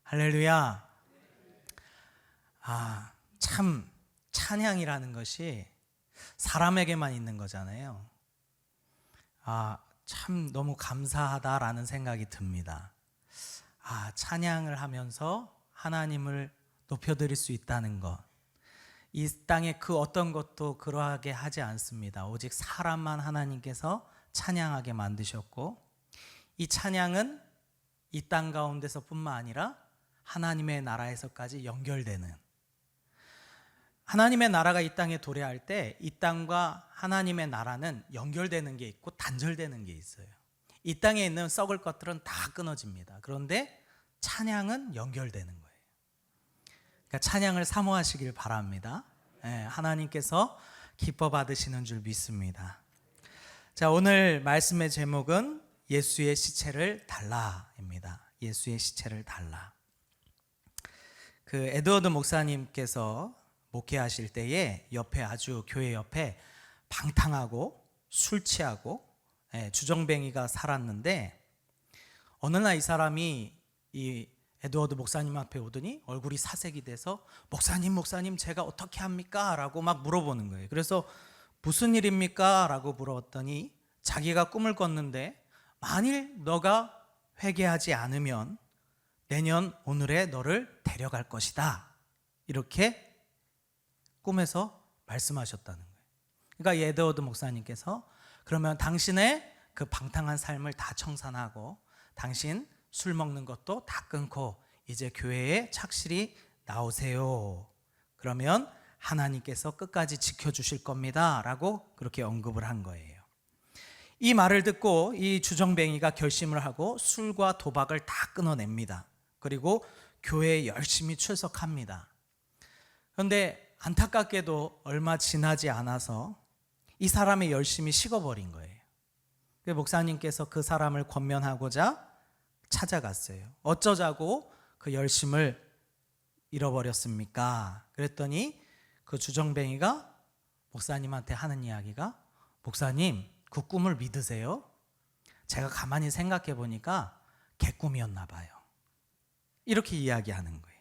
할렐루야. 참 찬양이라는 것이 사람에게만 있는 거잖아요. 참 너무 감사하다라는 생각이 듭니다. 찬양을 하면서 하나님을 높여드릴 수 있다는 것, 이 땅의 그 어떤 것도 그러하게 하지 않습니다. 오직 사람만 하나님께서 찬양하게 만드셨고, 이 찬양은 이 땅 가운데서 뿐만 아니라 하나님의 나라에서까지 연결되는, 하나님의 나라가 이 땅에 도래할 때 이 땅과 하나님의 나라는 연결되는 게 있고 단절되는 게 있어요. 이 땅에 있는 썩을 것들은 다 끊어집니다. 그런데 찬양은 연결되는 거예요. 그러니까 찬양을 사모하시길 바랍니다. 하나님께서 기뻐 받으시는 줄 믿습니다. 자, 오늘 말씀의 제목은 예수의 시체를 달라입니다. 예수의 시체를 달라. 그 에드워드 목사님께서 목회하실 때에 옆에 교회 옆에 방탕하고 술 취하고 주정뱅이가 살았는데, 어느 날 이 사람이 이 에드워드 목사님 앞에 오더니 얼굴이 사색이 돼서 목사님 제가 어떻게 합니까? 라고 막 물어보는 거예요. 그래서 무슨 일입니까? 라고 물었더니 자기가 꿈을 꿨는데 만일 너가 회개하지 않으면 내년 오늘에 너를 데려갈 것이다, 이렇게 꿈에서 말씀하셨다는 거예요. 그러니까 이 에드워드 목사님께서 그러면 당신의 그 방탕한 삶을 다 청산하고 당신 술 먹는 것도 다 끊고 이제 교회에 착실히 나오세요. 그러면 하나님께서 끝까지 지켜주실 겁니다, 라고 그렇게 언급을 한 거예요. 이 말을 듣고 이 주정뱅이가 결심을 하고 술과 도박을 다 끊어냅니다. 그리고 교회에 열심히 출석합니다. 그런데 안타깝게도 얼마 지나지 않아서 이 사람의 열심이 식어버린 거예요. 목사님께서 그 사람을 권면하고자 찾아갔어요. 어쩌자고 그 열심을 잃어버렸습니까? 그랬더니 그 주정뱅이가 목사님한테 하는 이야기가, 목사님 그 꿈을 믿으세요? 제가 가만히 생각해 보니까 개꿈이었나 봐요. 이렇게 이야기하는 거예요.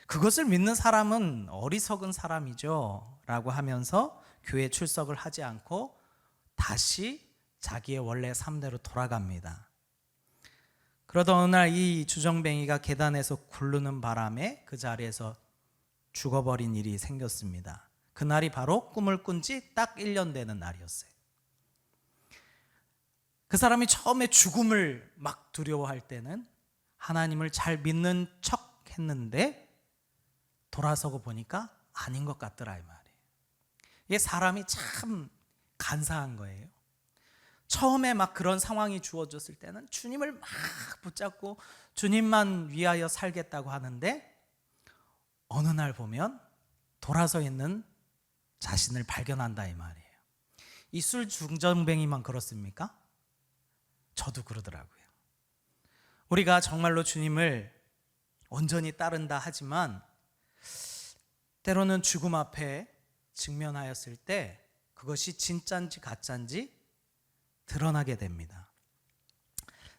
그것을 믿는 사람은 어리석은 사람이죠 라고 하면서 교회 출석을 하지 않고 다시 자기의 원래 삶대로 돌아갑니다. 그러던 어느 날 이 주정뱅이가 계단에서 굴르는 바람에 그 자리에서 죽어버린 일이 생겼습니다. 그날이 바로 꿈을 꾼 지 딱 1년 되는 날이었어요. 그 사람이 처음에 죽음을 막 두려워할 때는 하나님을 잘 믿는 척 했는데 돌아서고 보니까 아닌 것 같더라, 이 말이에요. 이게 사람이 참 간사한 거예요. 처음에 막 그런 상황이 주어졌을 때는 주님을 막 붙잡고 주님만 위하여 살겠다고 하는데 어느 날 보면 돌아서 있는 자신을 발견한다, 이 말이에요. 이 술 중전뱅이만 그렇습니까? 저도 그러더라고요. 우리가 정말로 주님을 온전히 따른다 하지만 때로는 죽음 앞에 직면하였을 때 그것이 진짜인지 가짜인지 드러나게 됩니다.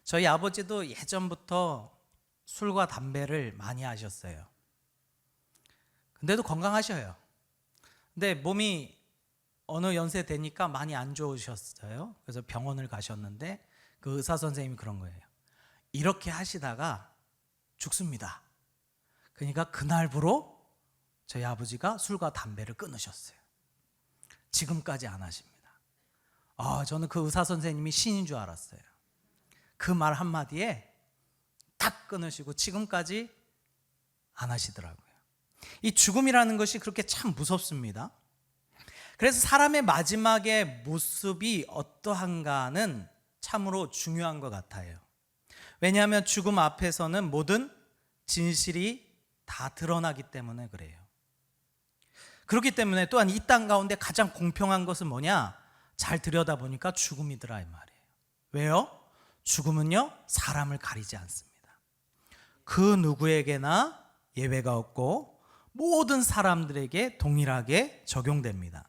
저희 아버지도 예전부터 술과 담배를 많이 하셨어요. 근데도 건강하셔요. 근데 몸이 어느 연세 되니까 많이 안 좋으셨어요. 그래서 병원을 가셨는데 그 의사 선생님이 그런 거예요. 이렇게 하시다가 죽습니다. 그러니까 그날부로 저희 아버지가 술과 담배를 끊으셨어요. 지금까지 안 하십니다. 저는 그 의사 선생님이 신인 줄 알았어요. 그 말 한마디에 딱 끊으시고 지금까지 안 하시더라고요. 이 죽음이라는 것이 그렇게 참 무섭습니다. 그래서 사람의 마지막의 모습이 어떠한가는 참으로 중요한 것 같아요. 왜냐하면 죽음 앞에서는 모든 진실이 다 드러나기 때문에 그래요. 그렇기 때문에 또한 이 땅 가운데 가장 공평한 것은 뭐냐? 잘 들여다보니까 죽음이더라, 이 말이에요. 왜요? 죽음은요, 사람을 가리지 않습니다. 그 누구에게나 예외가 없고 모든 사람들에게 동일하게 적용됩니다.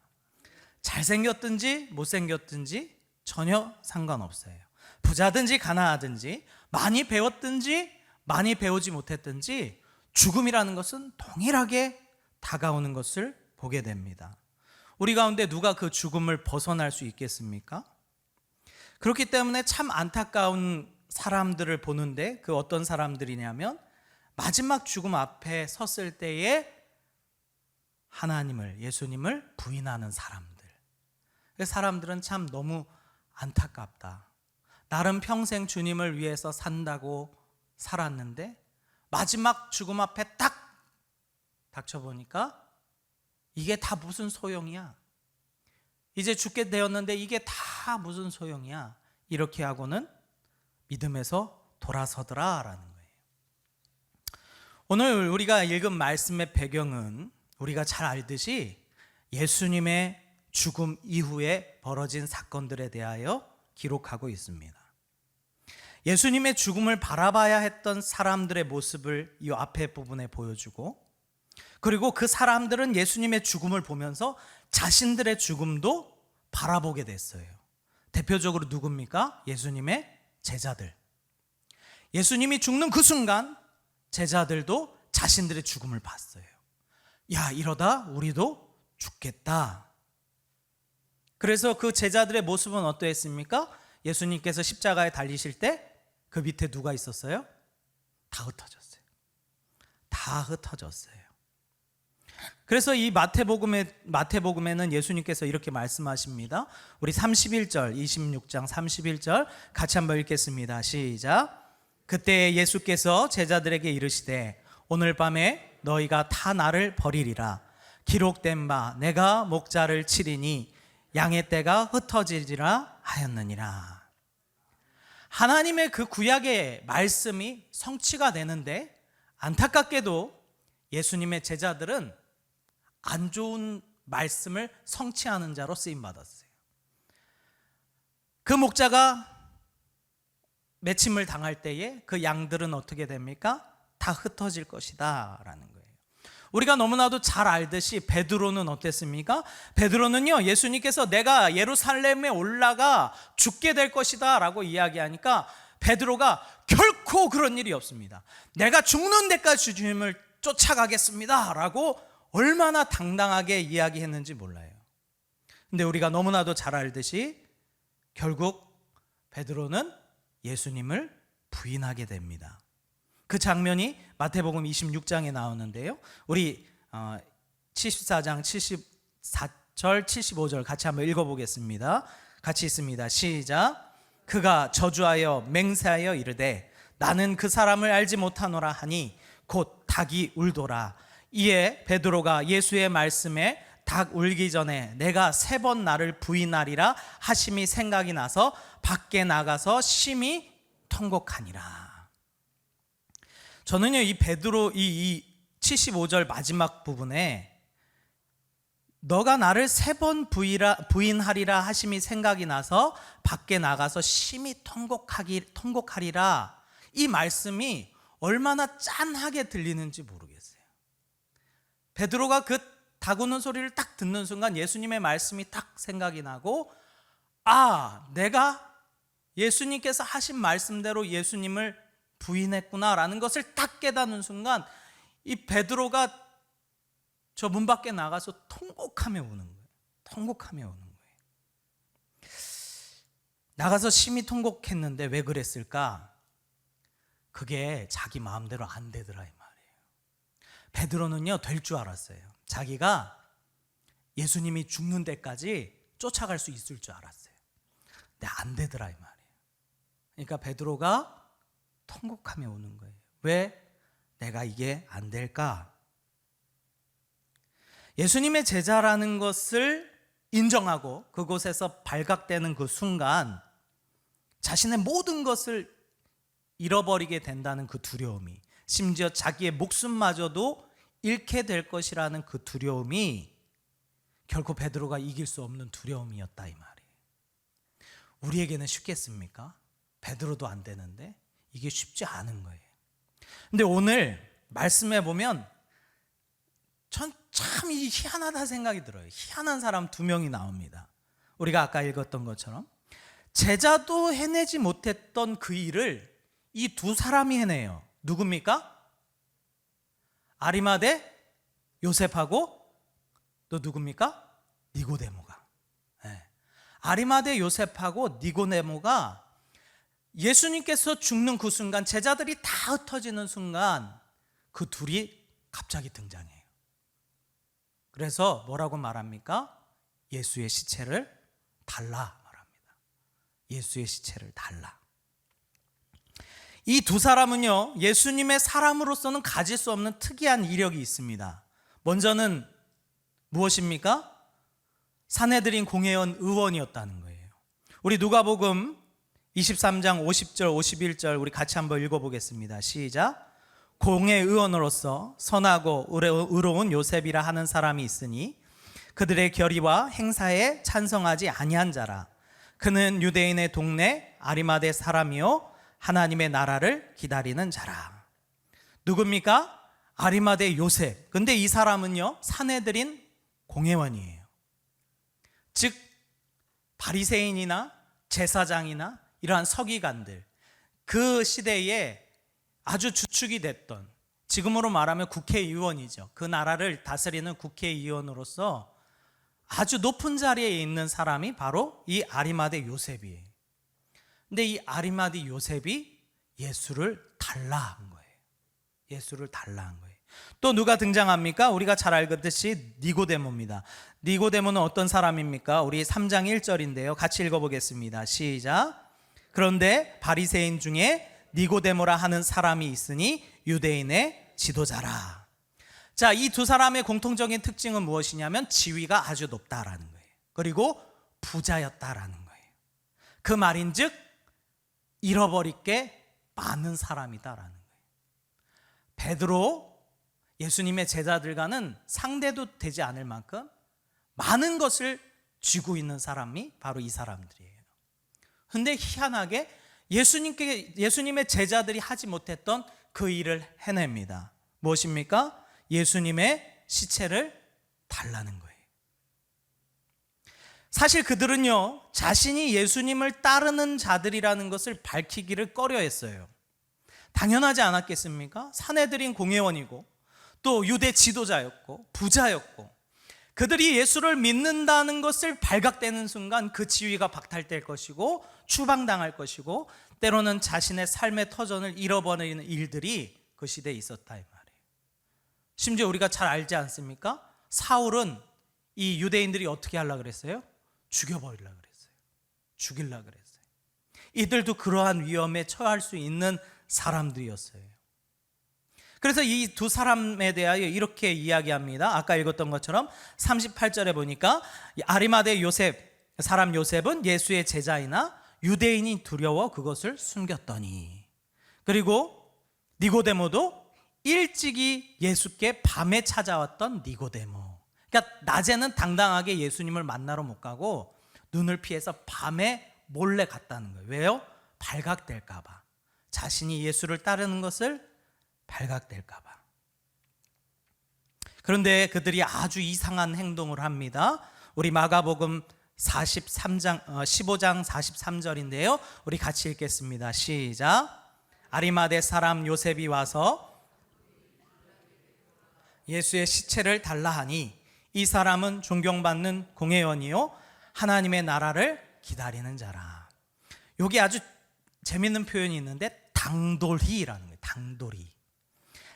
잘생겼든지 못생겼든지 전혀 상관없어요. 부자든지 가난하든지 많이 배웠든지 많이 배우지 못했든지 죽음이라는 것은 동일하게 다가오는 것을 보게 됩니다. 우리 가운데 누가 그 죽음을 벗어날 수 있겠습니까? 그렇기 때문에 참 안타까운 사람들을 보는데, 그 어떤 사람들이냐면 마지막 죽음 앞에 섰을 때에 하나님을, 예수님을 부인하는 사람들. 그 사람들은 참 너무 안타깝다. 나름 평생 주님을 위해서 산다고 살았는데 마지막 죽음 앞에 딱 닥쳐보니까 이게 다 무슨 소용이야. 이제 죽게 되었는데 이게 다 무슨 소용이야. 이렇게 하고는 믿음에서 돌아서더라라는 거예요. 오늘 우리가 읽은 말씀의 배경은 우리가 잘 알듯이 예수님의 죽음 이후에 벌어진 사건들에 대하여 기록하고 있습니다. 예수님의 죽음을 바라봐야 했던 사람들의 모습을 이 앞에 부분에 보여주고, 그리고 그 사람들은 예수님의 죽음을 보면서 자신들의 죽음도 바라보게 됐어요. 대표적으로 누굽니까? 예수님의 제자들. 예수님이 죽는 그 순간 제자들도 자신들의 죽음을 봤어요. 야, 이러다 우리도 죽겠다. 그래서 그 제자들의 모습은 어떠했습니까? 예수님께서 십자가에 달리실 때 그 밑에 누가 있었어요? 다 흩어졌어요. 다 흩어졌어요. 그래서 이 마태복음에는 예수님께서 이렇게 말씀하십니다. 우리 31절, 26장 31절 같이 한번 읽겠습니다. 시작. 그때 예수께서 제자들에게 이르시되 오늘 밤에 너희가 다 나를 버리리라. 기록된 바 내가 목자를 치리니 양의 떼가 흩어지리라 하였느니라. 하나님의 그 구약의 말씀이 성취가 되는데, 안타깝게도 예수님의 제자들은 안 좋은 말씀을 성취하는 자로 쓰임받았어요. 그 목자가 매침을 당할 때에 그 양들은 어떻게 됩니까? 다 흩어질 것이다 라는 거예요. 우리가 너무나도 잘 알듯이 베드로는 어땠습니까? 베드로는요, 예수님께서 내가 예루살렘에 올라가 죽게 될 것이다 라고 이야기하니까 베드로가 결코 그런 일이 없습니다. 내가 죽는 데까지 주님을 쫓아가겠습니다 라고 얼마나 당당하게 이야기했는지 몰라요. 근데 우리가 너무나도 잘 알듯이 결국 베드로는 예수님을 부인하게 됩니다. 그 장면이 마태복음 26장에 나오는데요. 우리 74장 74절 75절 같이 한번 읽어보겠습니다. 같이 있습니다. 시작. 그가 저주하여 맹세하여 이르되 나는 그 사람을 알지 못하노라 하니 곧 닭이 울도라. 이에 베드로가 예수의 말씀에 닭 울기 전에 내가 3번 나를 부인하리라 하심이 생각이 나서 밖에 나가서 심히 통곡하니라. 저는요, 이 베드로 이 75절 마지막 부분에 너가 나를 3번 부인하리라 하심이 생각이 나서 밖에 나가서 심히 통곡하리라, 이 말씀이 얼마나 짠하게 들리는지 모르겠어요. 베드로가 그 닭 우는 소리를 딱 듣는 순간 예수님의 말씀이 딱 생각이 나고, 아, 내가 예수님께서 하신 말씀대로 예수님을 부인했구나라는 것을 딱 깨닫는 순간 이 베드로가 저 문 밖에 나가서 통곡하며 우는 거예요. 통곡하며 우는 거예요. 나가서 심히 통곡했는데 왜 그랬을까? 그게 자기 마음대로 안 되더라 이 말이에요. 베드로는요, 될 줄 알았어요. 자기가 예수님이 죽는 데까지 쫓아갈 수 있을 줄 알았어요. 근데 안 되더라 이 말이에요. 그러니까 베드로가 통곡하며 우는 거예요. 왜 내가 이게 안 될까? 예수님의 제자라는 것을 인정하고 그곳에서 발각되는 그 순간 자신의 모든 것을 잃어버리게 된다는 그 두려움이, 심지어 자기의 목숨마저도 잃게 될 것이라는 그 두려움이 결코 베드로가 이길 수 없는 두려움이었다 이 말이에요. 우리에게는 쉽겠습니까? 베드로도 안 되는데 이게 쉽지 않은 거예요. 근데 오늘 말씀해 보면 전 참 희한하다 생각이 들어요. 희한한 사람 2명이 나옵니다. 우리가 아까 읽었던 것처럼 제자도 해내지 못했던 그 일을 이 2 사람이 해내요. 누굽니까? 아리마대 요셉하고 또 누굽니까? 니고데모가. 네. 아리마대 요셉하고 니고데모가 예수님께서 죽는 그 순간, 제자들이 다 흩어지는 순간 그 둘이 갑자기 등장해요. 그래서 뭐라고 말합니까? 예수의 시체를 달라 말합니다. 예수의 시체를 달라. 이 두 사람은요, 예수님의 사람으로서는 가질 수 없는 특이한 이력이 있습니다. 먼저는 무엇입니까? 산헤드린 공회원 의원이었다는 거예요. 우리 누가복음 23장 50절 51절 우리 같이 한번 읽어보겠습니다. 시작. 공회의원으로서 선하고 의로운 요셉이라 하는 사람이 있으니 그들의 결의와 행사에 찬성하지 아니한 자라. 그는 유대인의 동네 아리마대 사람이요 하나님의 나라를 기다리는 자라. 누굽니까? 아리마대 요셉. 근데 이 사람은요, 산헤드린 공회원이에요. 즉 바리새인이나 제사장이나 이러한 서기관들, 그 시대에 아주 주축이 됐던, 지금으로 말하면 국회의원이죠. 그 나라를 다스리는 국회의원으로서 아주 높은 자리에 있는 사람이 바로 이 아리마대 요셉이에요. 근데 이 아리마대 요셉이 예수를 달라 한 거예요. 예수를 달라 한 거예요. 또 누가 등장합니까? 우리가 잘 알듯이 니고데모입니다. 니고데모는 어떤 사람입니까? 우리 3장 1절인데요. 같이 읽어보겠습니다. 시작. 그런데 바리새인 중에 니고데모라 하는 사람이 있으니 유대인의 지도자라. 자, 이 두 사람의 공통적인 특징은 무엇이냐면 지위가 아주 높다라는 거예요. 그리고 부자였다라는 거예요. 그 말인즉 잃어버릴 게 많은 사람이다라는 거예요. 베드로, 예수님의 제자들과는 상대도 되지 않을 만큼 많은 것을 쥐고 있는 사람이 바로 이 사람들이에요. 근데 희한하게 예수님의 제자들이 하지 못했던 그 일을 해냅니다. 무엇입니까? 예수님의 시체를 달라는 거예요. 사실 그들은요, 자신이 예수님을 따르는 자들이라는 것을 밝히기를 꺼려했어요. 당연하지 않았겠습니까? 산헤드린 공회원이고 또 유대 지도자였고 부자였고, 그들이 예수를 믿는다는 것을 발각되는 순간 그 지위가 박탈될 것이고 추방당할 것이고 때로는 자신의 삶의 터전을 잃어버리는 일들이 그 시대에 있었다 이 말이에요. 심지어 우리가 잘 알지 않습니까? 사울은 이 유대인들이 어떻게 하려고 그랬어요? 죽여버리려고 그랬어요. 죽이려고 그랬어요. 이들도 그러한 위험에 처할 수 있는 사람들이었어요. 그래서 이 두 사람에 대하여 이렇게 이야기합니다. 아까 읽었던 것처럼 38절에 보니까 아리마대 요셉, 사람 요셉은 예수의 제자이나 유대인이 두려워 그것을 숨겼더니, 그리고 니고데모도 일찍이 예수께 밤에 찾아왔던 니고데모. 그러니까 낮에는 당당하게 예수님을 만나러 못 가고 눈을 피해서 밤에 몰래 갔다는 거예요. 왜요? 발각될까 봐. 자신이 예수를 따르는 것을 발각될까 봐. 그런데 그들이 아주 이상한 행동을 합니다. 우리 마가복음 15장 43절인데요. 우리 같이 읽겠습니다. 시작. 아리마대 사람 요셉이 와서 예수의 시체를 달라 하니 이 사람은 존경받는 공회원이요 하나님의 나라를 기다리는 자라. 여기 아주 재밌는 표현이 있는데 당돌이라는 거예요. 당돌이.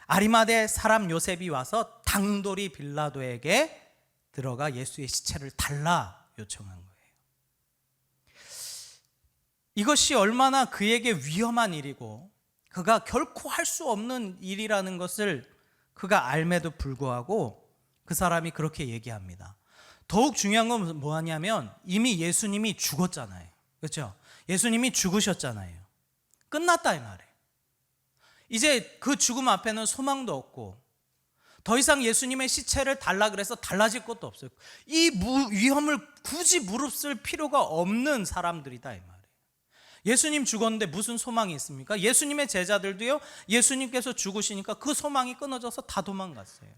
아리마대 사람 요셉이 와서 당돌이 빌라도에게 들어가 예수의 시체를 달라 요청한 거예요. 이것이 얼마나 그에게 위험한 일이고 그가 결코 할 수 없는 일이라는 것을 그가 알매도 불구하고 그 사람이 그렇게 얘기합니다. 더욱 중요한 건 뭐냐면 이미 예수님이 죽었잖아요. 그렇죠? 예수님이 죽으셨잖아요. 끝났다 이 말이에요. 이제 그 죽음 앞에는 소망도 없고 더 이상 예수님의 시체를 달라 그래서 달라질 것도 없어요. 이 위험을 굳이 무릅쓸 필요가 없는 사람들이다 이 말이에요. 예수님 죽었는데 무슨 소망이 있습니까? 예수님의 제자들도요, 예수님께서 죽으시니까 그 소망이 끊어져서 다 도망갔어요.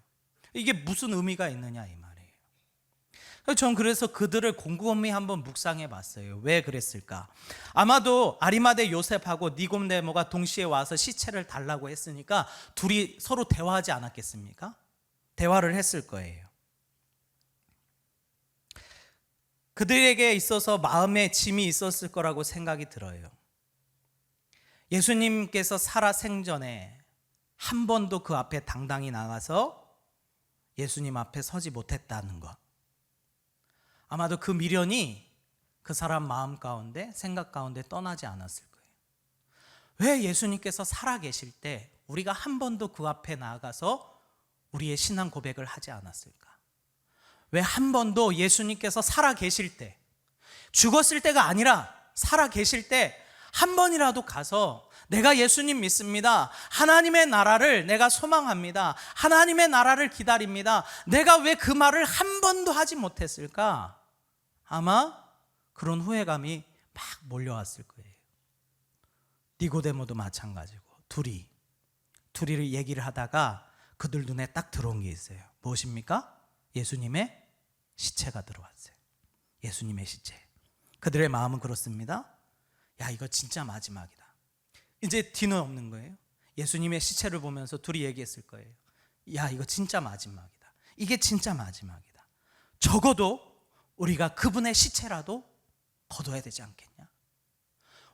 이게 무슨 의미가 있느냐 이 말이에요. 전 그래서 그들을 곰곰이 한번 묵상해 봤어요. 왜 그랬을까? 아마도 아리마대 요셉하고 니고데모가 동시에 와서 시체를 달라고 했으니까 둘이 서로 대화하지 않았겠습니까? 대화를 했을 거예요. 그들에게 있어서 마음에 짐이 있었을 거라고 생각이 들어요. 예수님께서 살아 생전에 한 번도 그 앞에 당당히 나가서 예수님 앞에 서지 못했다는 것. 아마도 그 미련이 그 사람 마음 가운데, 생각 가운데 떠나지 않았을 거예요. 왜 예수님께서 살아 계실 때 우리가 한 번도 그 앞에 나아가서 우리의 신앙 고백을 하지 않았을까? 왜 한 번도 예수님께서 살아 계실 때, 죽었을 때가 아니라 살아 계실 때 한 번이라도 가서 내가 예수님 믿습니다. 하나님의 나라를 내가 소망합니다. 하나님의 나라를 기다립니다. 내가 왜 그 말을 한 번도 하지 못했을까? 아마 그런 후회감이 막 몰려왔을 거예요. 니고데모도 마찬가지고 둘이 얘기를 하다가 그들 눈에 딱 들어온 게 있어요. 무엇입니까? 예수님의 시체가 들어왔어요. 예수님의 시체. 그들의 마음은 그렇습니다. 야, 이거 진짜 마지막이다. 이제 뒤는 없는 거예요. 예수님의 시체를 보면서 둘이 얘기했을 거예요. 야, 이거 진짜 마지막이다. 이게 진짜 마지막이다. 적어도 우리가 그분의 시체라도 거둬야 되지 않겠냐?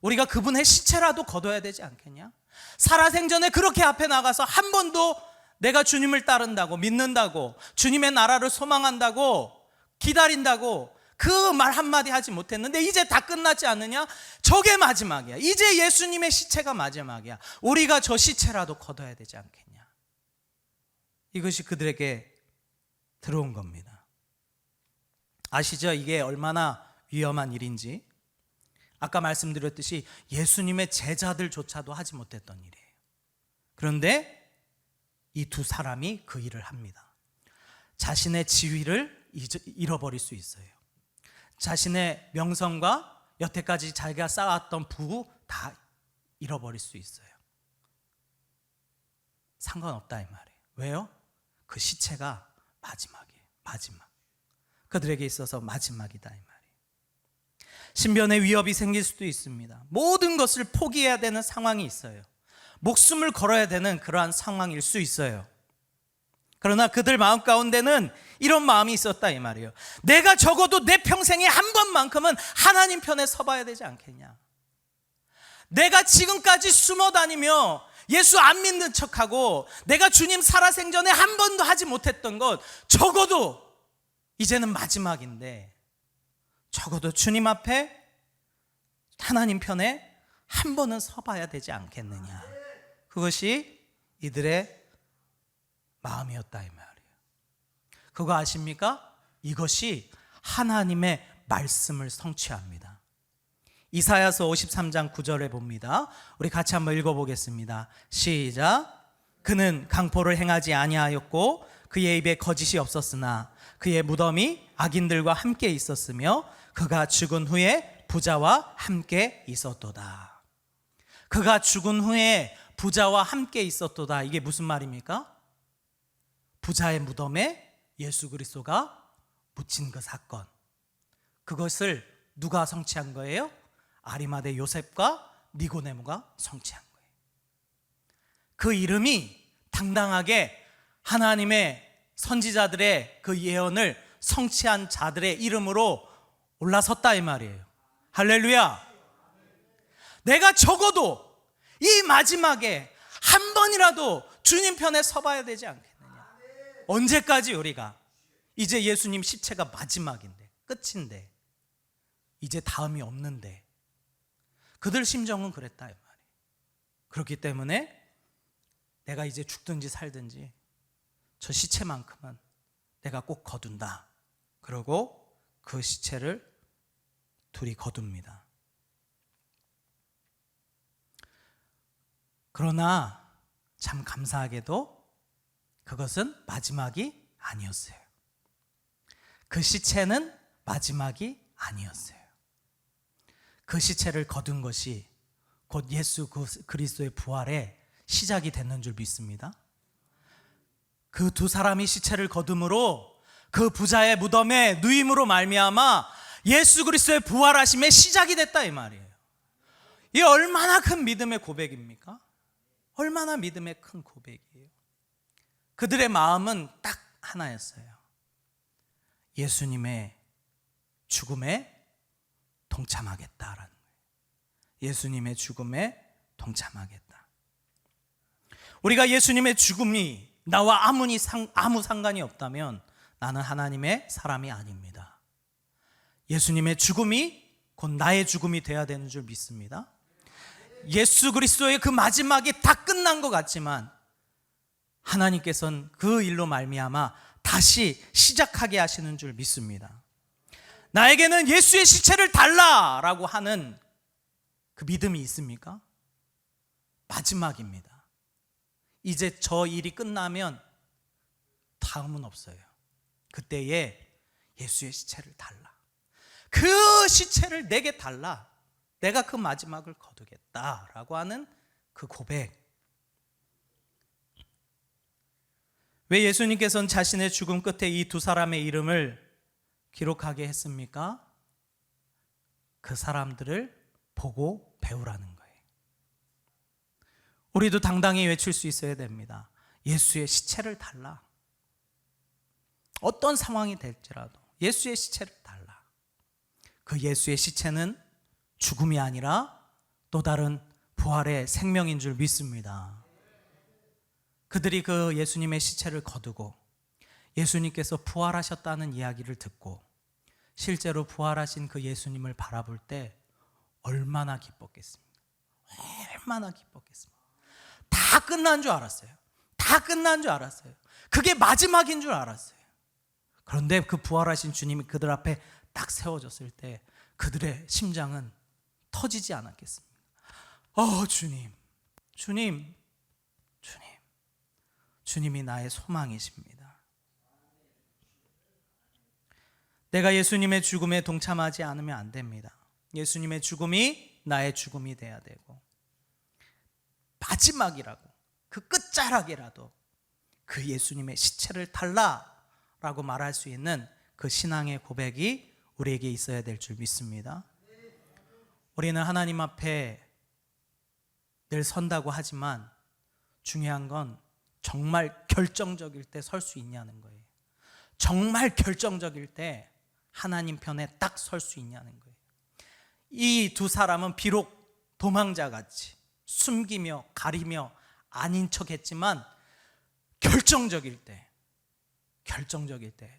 우리가 그분의 시체라도 거둬야 되지 않겠냐? 살아생전에 그렇게 앞에 나가서 한 번도 내가 주님을 따른다고, 믿는다고, 주님의 나라를 소망한다고, 기다린다고 그 말 한마디 하지 못했는데 이제 다 끝났지 않느냐? 저게 마지막이야. 이제 예수님의 시체가 마지막이야. 우리가 저 시체라도 거둬야 되지 않겠냐? 이것이 그들에게 들어온 겁니다. 아시죠? 이게 얼마나 위험한 일인지. 아까 말씀드렸듯이 예수님의 제자들조차도 하지 못했던 일이에요. 그런데 이 두 사람이 그 일을 합니다. 자신의 지위를 잃어버릴 수 있어요. 자신의 명성과 여태까지 자기가 쌓았던 부 다 잃어버릴 수 있어요. 상관없다 이 말이에요. 왜요? 그 시체가 마지막이에요. 마지막. 그들에게 있어서 마지막이다 이 말이에요. 신변의 위협이 생길 수도 있습니다. 모든 것을 포기해야 되는 상황이 있어요. 목숨을 걸어야 되는 그러한 상황일 수 있어요. 그러나 그들 마음 가운데는 이런 마음이 있었다 이 말이에요. 내가 적어도 내 평생에 한 번만큼은 하나님 편에 서봐야 되지 않겠냐? 내가 지금까지 숨어 다니며 예수 안 믿는 척하고 내가 주님 살아생전에 한 번도 하지 못했던 것, 적어도 이제는 마지막인데 적어도 주님 앞에 하나님 편에 한 번은 서봐야 되지 않겠느냐? 그것이 이들의 마음이었다 이 말이에요. 그거 아십니까? 이것이 하나님의 말씀을 성취합니다. 이사야서 53장 9절에 봅니다. 우리 같이 한번 읽어보겠습니다. 시작. 그는 강포를 행하지 아니하였고 그의 입에 거짓이 없었으나 그의 무덤이 악인들과 함께 있었으며 그가 죽은 후에 부자와 함께 있었도다. 그가 죽은 후에 부자와 함께 있었도다. 이게 무슨 말입니까? 부자의 무덤에 예수 그리스도가 묻힌 그 사건, 그것을 누가 성취한 거예요? 아리마대 요셉과 니고데모가 성취한 거예요. 그 이름이 당당하게 하나님의 선지자들의 그 예언을 성취한 자들의 이름으로 올라섰다 이 말이에요. 할렐루야. 내가 적어도 이 마지막에 한 번이라도 주님 편에 서봐야 되지 않겠느냐? 언제까지 우리가? 이제 예수님 시체가 마지막인데, 끝인데, 이제 다음이 없는데, 그들 심정은 그랬다 이 말이에요. 그렇기 때문에 내가 이제 죽든지 살든지 저 시체만큼은 내가 꼭 거둔다. 그러고 그 시체를 둘이 거둡니다. 그러나 참 감사하게도 그것은 마지막이 아니었어요. 그 시체는 마지막이 아니었어요. 그 시체를 거둔 것이 곧 예수 그리스도의 부활의 시작이 됐는 줄 믿습니다. 그 두 사람이 시체를 거둠으로 그 부자의 무덤에 누임으로 말미암아 예수 그리스도의 부활하심의 시작이 됐다 이 말이에요. 이게 얼마나 큰 믿음의 고백입니까? 얼마나 믿음의 큰 고백이에요. 그들의 마음은 딱 하나였어요. 예수님의 죽음에 동참하겠다라는 거예요. 예수님의 죽음에 동참하겠다. 우리가 예수님의 죽음이 나와 아무 상관이 없다면 나는 하나님의 사람이 아닙니다. 예수님의 죽음이 곧 나의 죽음이 돼야 되는 줄 믿습니다. 예수 그리스도의 그 마지막이 다 끝난 것 같지만 하나님께서는 그 일로 말미암아 다시 시작하게 하시는 줄 믿습니다. 나에게는 예수의 시체를 달라라고 하는 그 믿음이 있습니까? 마지막입니다. 이제 저 일이 끝나면 다음은 없어요. 그때에 예수의 시체를 달라. 그 시체를 내게 달라. 내가 그 마지막을 거두겠다라고 하는 그 고백. 왜 예수님께서는 자신의 죽음 끝에 이 두 사람의 이름을 기록하게 했습니까? 그 사람들을 보고 배우라는 거예요. 우리도 당당히 외칠 수 있어야 됩니다. 예수의 시체를 달라. 어떤 상황이 될지라도 예수의 시체를 달라. 그 예수의 시체는 죽음이 아니라 또 다른 부활의 생명인 줄 믿습니다. 그들이 그 예수님의 시체를 거두고 예수님께서 부활하셨다는 이야기를 듣고 실제로 부활하신 그 예수님을 바라볼 때 얼마나 기뻤겠습니까? 얼마나 기뻤겠습니까? 다 끝난 줄 알았어요. 다 끝난 줄 알았어요. 그게 마지막인 줄 알았어요. 그런데 그 부활하신 주님이 그들 앞에 딱 세워졌을 때 그들의 심장은 터지지 않았겠습니까? 주님, 주님, 주님, 주님이 나의 소망이십니다. 내가 예수님의 죽음에 동참하지 않으면 안 됩니다. 예수님의 죽음이 나의 죽음이 돼야 되고 마지막이라고 그 끝자락이라도 그 예수님의 시체를 달라라고 말할 수 있는 그 신앙의 고백이 우리에게 있어야 될 줄 믿습니다. 우리는 하나님 앞에 늘 선다고 하지만 중요한 건 정말 결정적일 때 설 수 있냐는 거예요. 정말 결정적일 때 하나님 편에 딱 설 수 있냐는 거예요. 이 두 사람은 비록 도망자같이 숨기며 가리며 아닌 척했지만 결정적일 때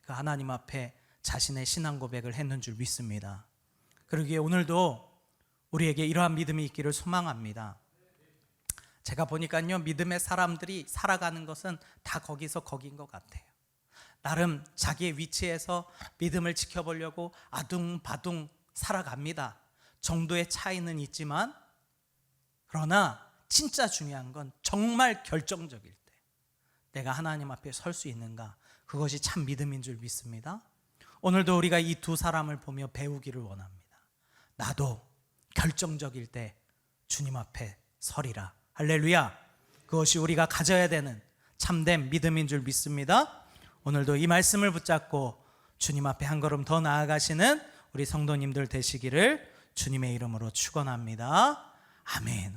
그 하나님 앞에 자신의 신앙 고백을 했는 줄 믿습니다. 그러기에 오늘도 우리에게 이러한 믿음이 있기를 소망합니다. 제가 보니까요, 믿음의 사람들이 살아가는 것은 다 거기서 거긴 것 같아요. 나름 자기의 위치에서 믿음을 지켜보려고 아둥바둥 살아갑니다. 정도의 차이는 있지만 그러나 진짜 중요한 건 정말 결정적일 때 내가 하나님 앞에 설 수 있는가, 그것이 참 믿음인 줄 믿습니다. 오늘도 우리가 이 두 사람을 보며 배우기를 원합니다. 나도 결정적일 때 주님 앞에 서리라. 할렐루야. 그것이 우리가 가져야 되는 참된 믿음인 줄 믿습니다. 오늘도 이 말씀을 붙잡고 주님 앞에 한 걸음 더 나아가시는 우리 성도님들 되시기를 주님의 이름으로 축원합니다. 아멘.